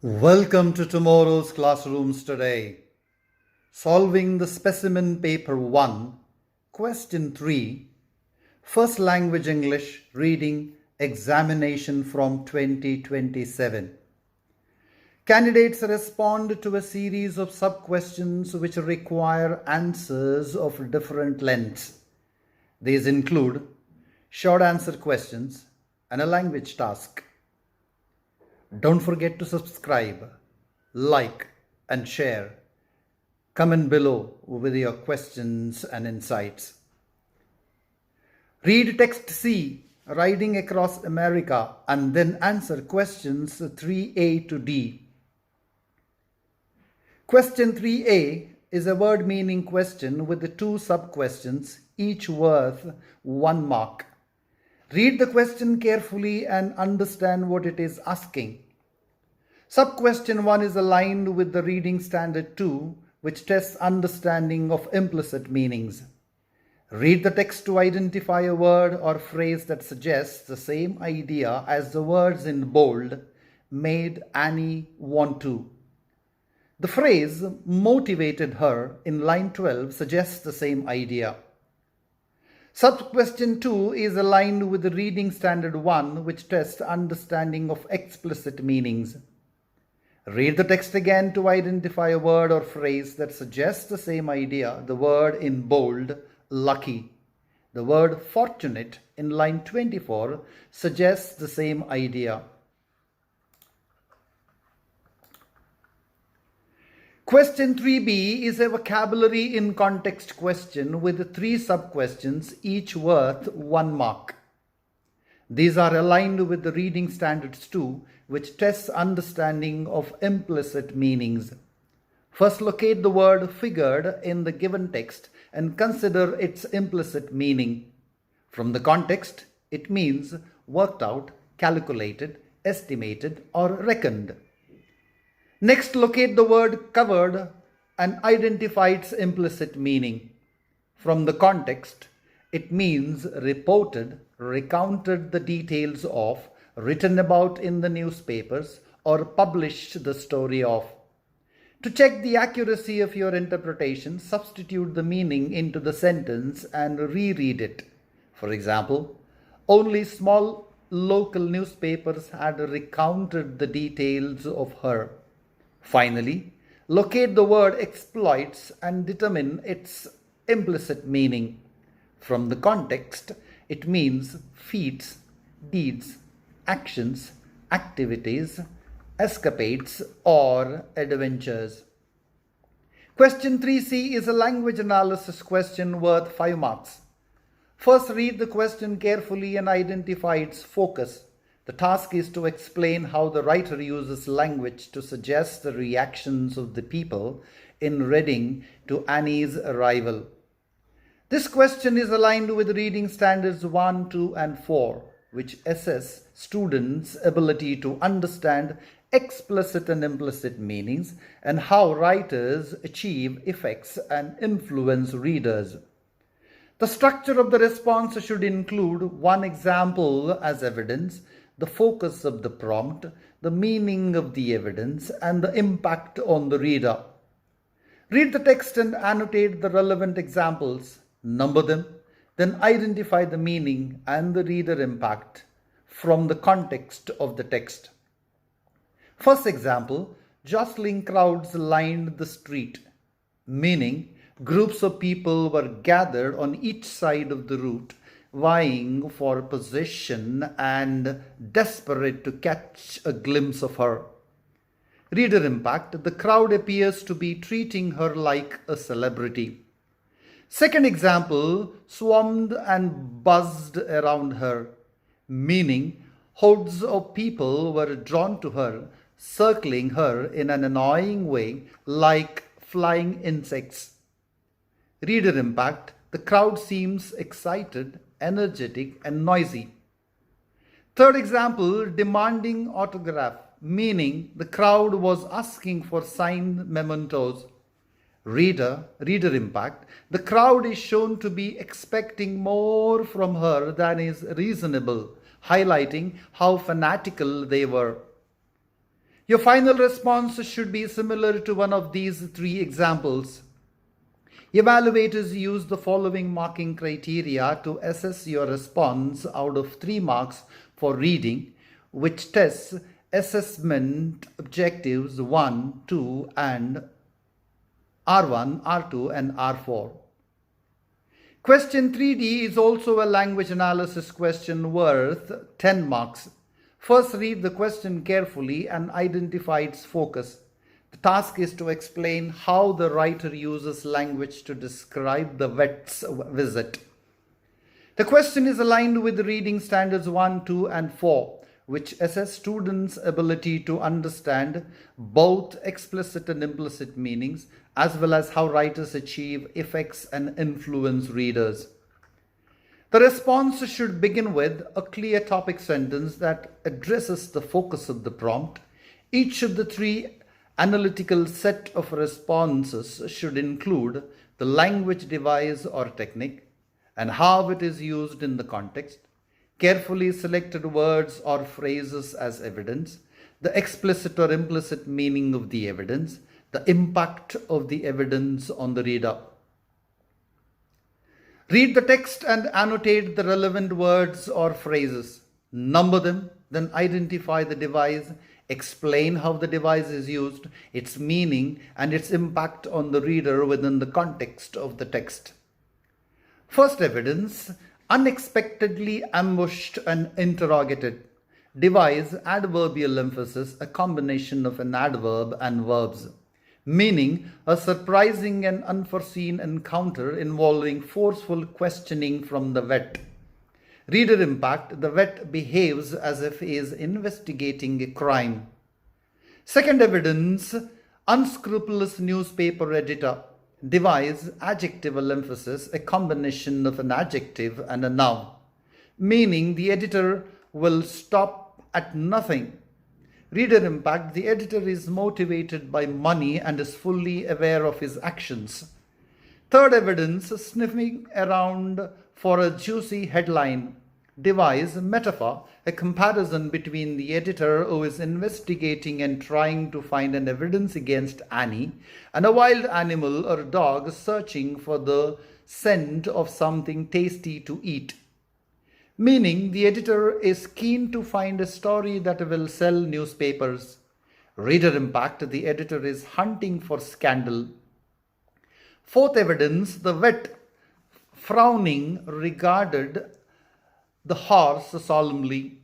Welcome to tomorrow's classrooms today. Solving the Specimen Paper 1, Question 3, First Language English Reading Examination from 2027. Candidates respond to a series of sub-questions which require answers of different lengths. These include short answer questions and a language task. Don't forget to subscribe, like, and share. Comment below with your questions and insights. Read text C, Riding Across America, and then answer questions 3A to D. Question 3A is a word meaning question with two sub-questions, each worth 1 mark. Read the question carefully and understand what it is asking. Sub-question 1 is aligned with the Reading Standard 2, which tests understanding of implicit meanings. Read the text to identify a word or phrase that suggests the same idea as the words in bold, made Annie want to. The phrase motivated her in line 12 suggests the same idea. Sub-question 2 is aligned with the Reading Standard 1, which tests understanding of explicit meanings. Read the text again to identify a word or phrase that suggests the same idea, the word in bold, lucky. The word fortunate in line 24 suggests the same idea. Question 3B is a vocabulary in context question with 3 sub-questions, each worth 1 mark. These are aligned with the Reading Standards 2, which tests understanding of implicit meanings. First, locate the word figured in the given text and consider its implicit meaning. From the context, it means worked out, calculated, estimated, or reckoned. Next, locate the word covered and identify its implicit meaning. From the context, it means reported, recounted the details of, written about in the newspapers, or published the story of. To check the accuracy of your interpretation, substitute the meaning into the sentence and reread it. For example, only small local newspapers had recounted the details of her. Finally, locate the word exploits and determine its implicit meaning. From the context, it means feats, deeds, actions, activities, escapades, or adventures. Question 3C is a language analysis question worth 5 marks. First, read the question carefully and identify its focus. The task is to explain how the writer uses language to suggest the reactions of the people in Reading to Annie's arrival. This question is aligned with Reading Standards 1, 2, and 4, which assess students' ability to understand explicit and implicit meanings and how writers achieve effects and influence readers. The structure of the response should include one example as evidence, the focus of the prompt, the meaning of the evidence, and the impact on the reader. Read the text and annotate the relevant examples, number them, then identify the meaning and the reader impact from the context of the text. First example, jostling crowds lined the street, meaning groups of people were gathered on each side of the route, vying for position and desperate to catch a glimpse of her. Reader impact, the crowd appears to be treating her like a celebrity. Second example, swarmed and buzzed around her, meaning hordes of people were drawn to her, circling her in an annoying way like flying insects. Reader impact, the crowd seems excited, energetic, and noisy. Third example, demanding autograph, meaning the crowd was asking for signed mementos. Reader impact, the crowd is shown to be expecting more from her than is reasonable, highlighting how fanatical they were. Your final response should be similar to one of these three examples. Evaluators use the following marking criteria to assess your response out of 3 marks for reading, which tests assessment objectives 1, 2 and R1, R2 and R4. Question 3D is also a language analysis question worth 10 marks. First, read the question carefully and identify its focus. The task is to explain how the writer uses language to describe the vet's visit. The question is aligned with reading standards 1, 2 and 4, which assess students' ability to understand both explicit and implicit meanings, as well as how writers achieve effects and influence readers. The response should begin with a clear topic sentence that addresses the focus of the prompt. Each of the 3 analytical set of responses should include the language device or technique and how it is used in the context, carefully selected words or phrases as evidence, the explicit or implicit meaning of the evidence, the impact of the evidence on the reader. Read the text and annotate the relevant words or phrases. Number them, then identify the device, explain how the device is used, its meaning, and its impact on the reader within the context of the text. First evidence, unexpectedly ambushed and interrogated. Device, adverbial emphasis, a combination of an adverb and verbs. Meaning, a surprising and unforeseen encounter involving forceful questioning from the vet. Reader impact, the vet behaves as if he is investigating a crime. Second evidence, unscrupulous newspaper editor. Device, adjectival emphasis, a combination of an adjective and a noun. Meaning, the editor will stop at nothing. Reader impact, the editor is motivated by money and is fully aware of his actions. Third evidence, sniffing around for a juicy headline. Device, metaphor, a comparison between the editor who is investigating and trying to find an evidence against Annie and a wild animal or dog searching for the scent of something tasty to eat. Meaning, the editor is keen to find a story that will sell newspapers. Reader impact, the editor is hunting for scandal. Fourth evidence, the vet, frowning, regarded the horse solemnly.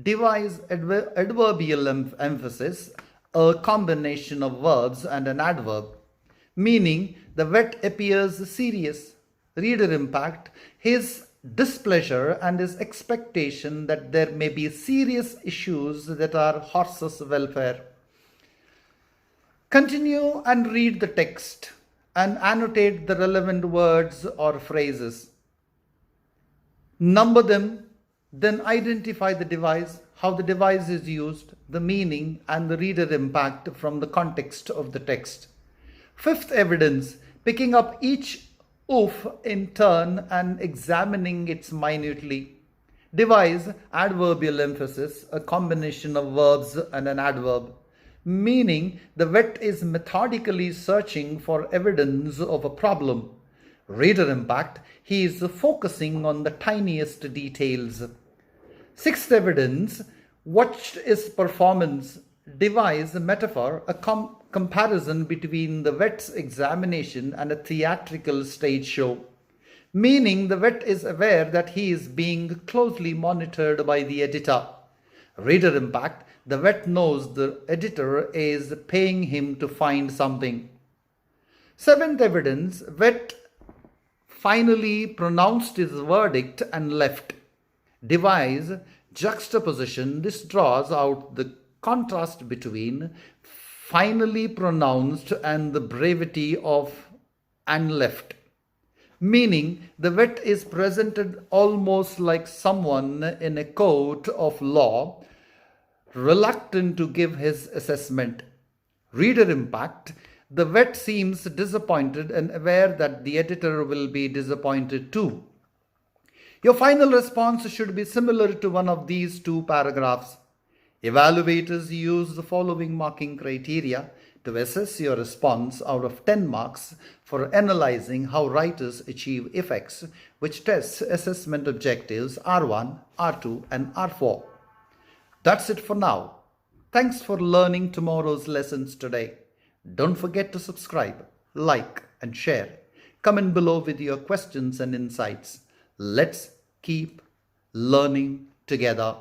Device, adverbial emphasis, a combination of verbs and an adverb. Meaning, the vet appears serious. Reader impact, his displeasure and his expectation that there may be serious issues that are horses' welfare. Continue and read the text and annotate the relevant words or phrases. Number them, then identify the device, how the device is used, the meaning and the reader impact from the context of the text. Fifth evidence, picking up each oof in turn and examining it minutely. Device, adverbial emphasis, a combination of verbs and an adverb. Meaning, the vet is methodically searching for evidence of a problem. Reader impact, he is focusing on the tiniest details. Sixth evidence, watched his performance. Device, metaphor, a comparison between the vet's examination and a theatrical stage show. Meaning, the vet is aware that he is being closely monitored by the editor. Reader impact, the vet knows the editor is paying him to find something. Seventh evidence, vet finally pronounced his verdict and left. Device, juxtaposition, this draws out the contrast between finally pronounced and the brevity of and left. Meaning, the vet is presented almost like someone in a court of law, reluctant to give his assessment. Reader impact, the vet seems disappointed and aware that the editor will be disappointed too. Your final response should be similar to one of these 2 paragraphs. Evaluators use the following marking criteria to assess your response out of 10 marks for analyzing how writers achieve effects, which tests assessment objectives R1, R2, and R4. That's it for now. Thanks for learning tomorrow's lessons today. Don't forget to subscribe, like, and share. Comment below with your questions and insights. Let's keep learning together.